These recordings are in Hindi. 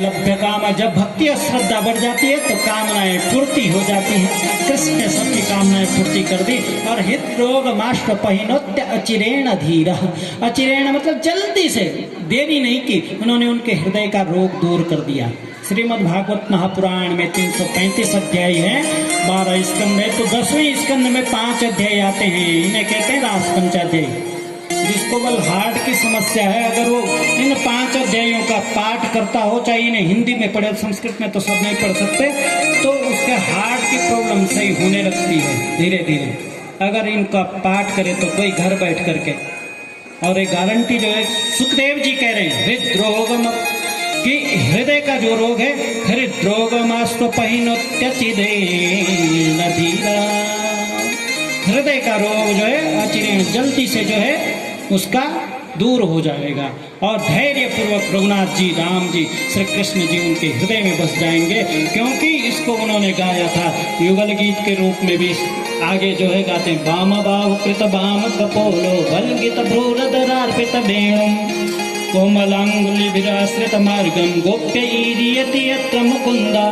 लभ्य काम, जब भक्ति और श्रद्धा बढ़ जाती है तो कामनाएं पूर्ति हो जाती हैं। कृष्ण ने सबकी कामनाएं पूर्ति कर दी। और हित रोग माष्ट्र पहिनोत्य अचिरेण धीर, अचिरेण मतलब जल्दी से, देरी नहीं की, उन्होंने उनके हृदय का रोग दूर कर दिया। श्रीमद् भागवत महापुराण में 335 अध्याय है, 12 स्कंद है, तो 10वें स्कंद में 5 अध्याय आते हैं, इन्हें कहते हैं रास पंचाध्याय। जिसको बल हार्ट की समस्या है, अगर वो इन 5 अध्यायों का पाठ करता हो, चाहे इन्हें हिंदी में पढ़े, संस्कृत में तो सब नहीं पढ़ सकते, तो उसके हार्ट की प्रॉब्लम सही होने लगती है धीरे धीरे, अगर इनका पाठ करे तो कोई घर बैठ करके। और एक गारंटी जो है, सुखदेव जी कह रहे हैं हृदरोगम, कि हृदय का जो रोग है, हृदरोगमास्तु पहिनोत्यचिरेण धीरा, हृदय का रोग जो है अचिरेण जल्दी से जो है उसका दूर हो जाएगा। और धैर्य पूर्वक रघुनाथ जी, राम जी, श्री कृष्ण जी उनके हृदय में बस जाएंगे, क्योंकि इसको उन्होंने गाया था युगल गीत के रूप में भी। आगे जो है गाते हैं, वाम बाहु कृत वाम कपोलो बलगित भ्रूरधरार्पित वेणुम कोमलांगुली विराश्रित मार्गम गोप्य ईरियति यत्र मुकुंदा।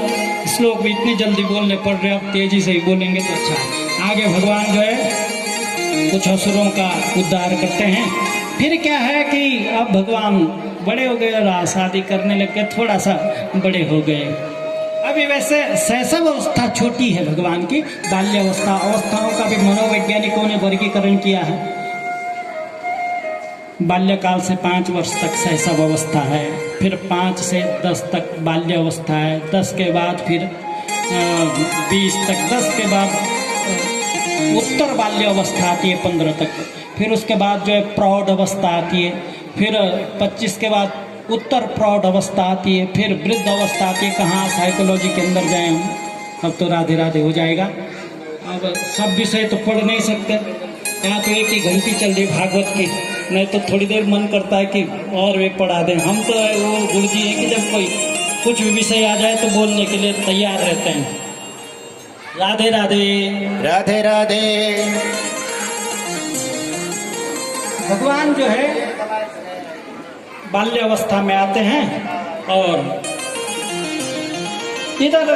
श्लोक भी इतनी जल्दी बोलने पड़ रहे, आप तेजी से ही बोलेंगे तो अच्छा है। आगे भगवान जो है कुछ असुरों का उद्धार करते हैं। फिर क्या है कि अब भगवान बड़े हो गए, शादी करने लग गए, थोड़ा सा बड़े हो गए। अभी वैसे शैशव अवस्था छोटी है भगवान की, बाल्यावस्था, अवस्थाओं का भी मनोवैज्ञानिकों ने वर्गीकरण किया है। बाल्यकाल से 5 वर्ष तक शैशव अवस्था है, फिर 5 से 10 तक बाल्य अवस्था है, 10 के बाद फिर 20 तक, 10 के बाद उत्तर बाल्य अवस्था आती है 15 तक, फिर उसके बाद जो है प्रौढ़ अवस्था आती है, फिर 25 के बाद उत्तर प्रौढ़ अवस्था आती है, फिर वृद्ध अवस्था आती है। कहाँ साइकोलॉजी के अंदर जाए हम, अब तो राधे राधे हो जाएगा। अब सब विषय तो पढ़ नहीं सकते, यहाँ तो एक ही घंटी चल रही भागवत की, नहीं तो थोड़ी देर मन करता है कि और वे पढ़ा दें। हम तो वो गुरु जी हैं कि जब कोई कुछ भी विषय आ जाए तो बोलने के लिए तैयार रहते हैं। राधे राधे राधे राधे। भगवान जो है बाल्यावस्था में आते हैं और इधर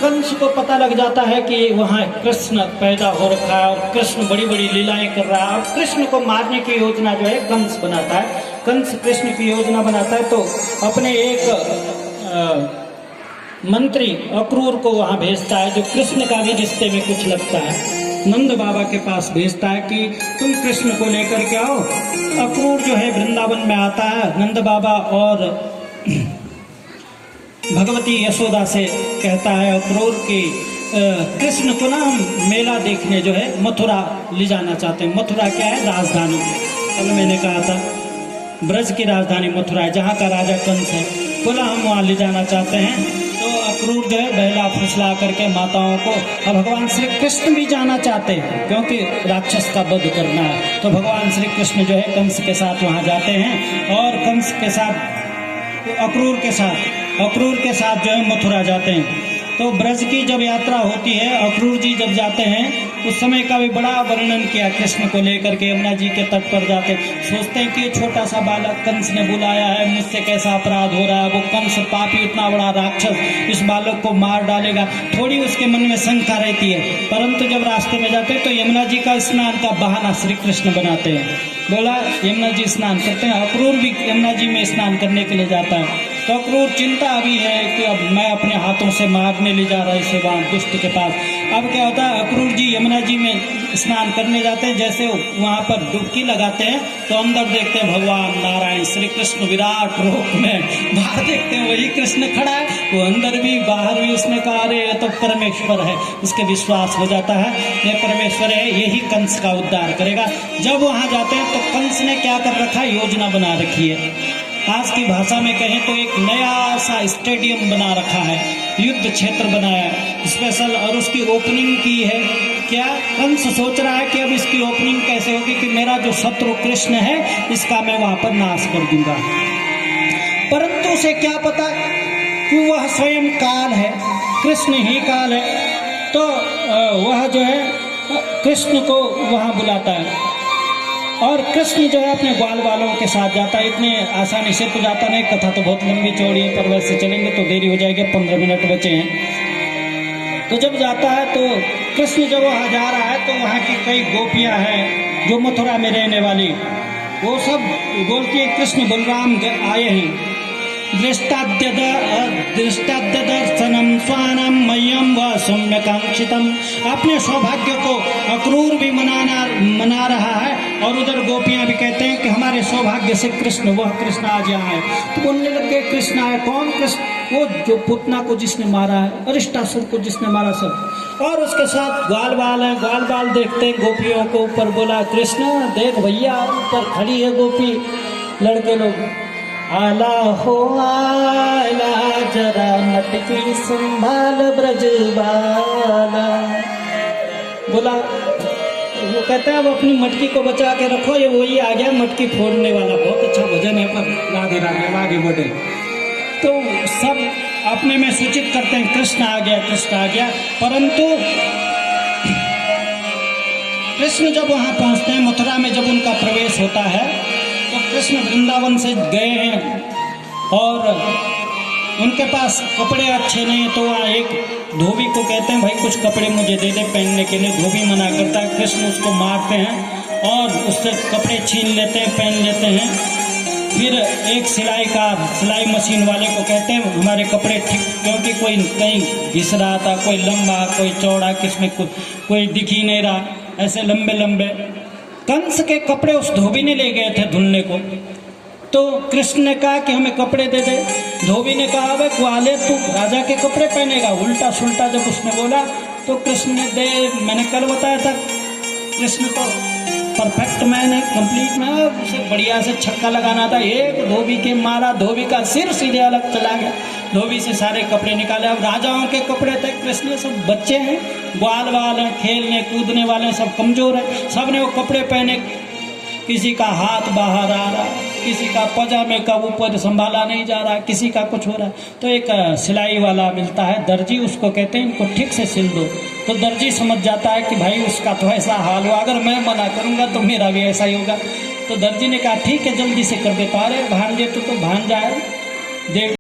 कंस को पता लग जाता है कि वहाँ कृष्ण पैदा हो रखा है और कृष्ण बड़ी बड़ी लीलाएं कर रहा है। और कृष्ण को मारने की योजना जो है कंस बनाता है। कंस कृष्ण की योजना बनाता है तो अपने एक मंत्री अक्रूर को वहाँ भेजता है, जो कृष्ण का भी रिश्ते में कुछ लगता है। नंद बाबा के पास भेजता है कि तुम कृष्ण को लेकर के आओ। अक्रूर जो है वृंदावन में आता है, नंद बाबा और भगवती यशोदा से कहता है अक्रूर कि कृष्ण को ना हम मेला देखने जो है मथुरा ले जाना चाहते हैं। मथुरा क्या है? राजधानी। कल मैंने कहा था ब्रज की राजधानी मथुरा है, जहाँ का राजा कंस है। बोला हम वहाँ ले जाना चाहते हैं। तो अक्रूर जो है बहला फुसला करके माताओं को, और भगवान श्री कृष्ण भी जाना चाहते हैं क्योंकि राक्षस का वध करना है। तो भगवान श्री कृष्ण जो है कंस के साथ वहाँ जाते हैं और कंस के साथ अक्रूर के साथ जो है मथुरा जाते हैं। तो ब्रज की जब यात्रा होती है, अक्रूर जी जब जाते हैं उस समय का भी बड़ा वर्णन किया। कृष्ण को लेकर के यमुना जी के तट पर जाते, सोचते हैं कि ये छोटा सा बालक कंस ने बुलाया है, मुझसे कैसा अपराध हो रहा है, वो कंस पापी इतना बड़ा राक्षस इस बालक को मार डालेगा, थोड़ी उसके मन में शंका रहती है। परंतु जब रास्ते में जाते हैं तो यमुना जी का स्नान का बहाना श्री कृष्ण बनाते हैं। बोला यमुना जी स्नान करते हैं, अक्रूर भी यमुना जी में स्नान करने के लिए जाता है। तो अक्रूर चिंता अभी है कि अब मैं अपने हाथों से मारने ले जा रहा है इसे वहाँ दुष्ट के पास। अब क्या होता है, अक्रूर जी यमुना जी में स्नान करने जाते हैं, जैसे वहाँ पर डुबकी लगाते हैं तो अंदर देखते हैं भगवान नारायण श्री कृष्ण विराट रूप में, बाहर देखते हैं वही कृष्ण खड़ा है, वो अंदर भी बाहर भी। उसने कहा अरे ये तो परमेश्वर है, उसके विश्वास हो जाता है ये परमेश्वर है, यही कंस का उद्धार करेगा। जब वहाँ जाते हैं तो कंस ने क्या कर रखा है, योजना बना रखी है। आज की भाषा में कहें तो एक नया सा स्टेडियम बना रखा है, युद्ध क्षेत्र बनाया है स्पेशल, और उसकी ओपनिंग की है। क्या कंस सोच रहा है कि अब इसकी ओपनिंग कैसे होगी कि मेरा जो शत्रु कृष्ण है इसका मैं वहां पर नाश कर दूंगा। परंतु उसे क्या पता कि वह स्वयं काल है, कृष्ण ही काल है। तो वह जो है कृष्ण को वहां बुलाता है और कृष्ण जो है अपने ग्वाल वालों के साथ जाता है, इतने आसानी से तो जाता नहीं, कथा तो बहुत लंबी चौड़ी है, पर वैसे चलेंगे तो देरी हो जाएगी, 15 मिनट बचे हैं। तो जब जाता है तो कृष्ण जब वहाँ जा रहा है तो वहाँ की कई गोपियाँ हैं जो मथुरा में रहने वाली, वो सब बोलती है कृष्ण बलराम आए हैं। दृष्टाद्य दर्शनम स्वानम मह्यम व सौम्यकांक्षितम, अपने सौभाग्य को अक्रूर भी मना रहा है, और उधर गोपियां भी कहते हैं कि हमारे सौभाग्य से कृष्ण, वह कृष्ण आज यहाँ है। तो बोलने लग गए कृष्ण आए, कौन कृष्ण? वो जो पुतना को जिसने मारा है, अरिष्टासुर को जिसने मारा सब, और उसके साथ ग्वाल बाल है। ग्वाल बाल देखते गोपियों को ऊपर, बोला कृष्ण देख भैया ऊपर खड़ी है गोपी, लड़के लोग, आला हो आला जरा मटकी संभाल ब्रजबाला। बोला, वो कहते हैं अब अपनी मटकी को बचा के रखो, ये वही आ गया मटकी फोड़ने वाला, बहुत अच्छा भजन है, पर राधे राधे आगे बढ़े। तो सब अपने में सूचित करते हैं कृष्ण आ गया, कृष्ण आ गया। परंतु कृष्ण जब वहाँ पहुँचते हैं, मथुरा में जब उनका प्रवेश होता है, तो कृष्ण वृंदावन से गए हैं और उनके पास कपड़े अच्छे नहीं, तो वहाँ एक धोबी को कहते हैं भाई कुछ कपड़े मुझे दे दे पहनने के लिए। धोबी मना करता है, कृष्ण उसको मारते हैं और उससे कपड़े छीन लेते हैं, पहन लेते हैं। फिर एक सिलाई मशीन वाले को कहते हैं हमारे कपड़े ठीक, क्योंकि कोई कहीं घिस रहा था, कोई लंबा कोई चौड़ा, किसमें कोई दिख ही नहीं रहा, ऐसे लंबे लंबे कंस के कपड़े उस धोबी ने ले गए थे धुलने को। तो कृष्ण ने कहा कि हमें कपड़े दे दे। धोबी ने कहा अबे ग्वाले तू राजा के कपड़े पहनेगा, उल्टा सुल्टा जब उसने बोला तो कृष्ण ने दे। मैंने कल बताया था कृष्ण तो परफेक्ट मैन है, कंप्लीट मैन, उसे बढ़िया से छक्का लगाना था। एक धोबी के मारा, धोबी का सिर सीधे अलग चला गया, धोबी से सारे कपड़े निकाले। अब राजाओं के कपड़े थे, कृष्ण सब बच्चे हैं, ग्वाल वाल हैं, खेलने कूदने वाले, सब कमजोर हैं, सब ने वो कपड़े पहने। किसी का हाथ बाहर आ रहा, किसी का पजामे का ऊपर संभाला नहीं जा रहा, किसी का कुछ हो रहा। तो एक सिलाई वाला मिलता है दर्जी, उसको कहते हैं इनको ठीक से सिल दो। तो दर्जी समझ जाता है कि भाई उसका तो ऐसा हाल हुआ, अगर मैं मना करूँगा तो मेरा भी ऐसा ही होगा। तो दर्जी ने कहा ठीक है जल्दी से कर देता। अरे भांजे तो भांजा है, देख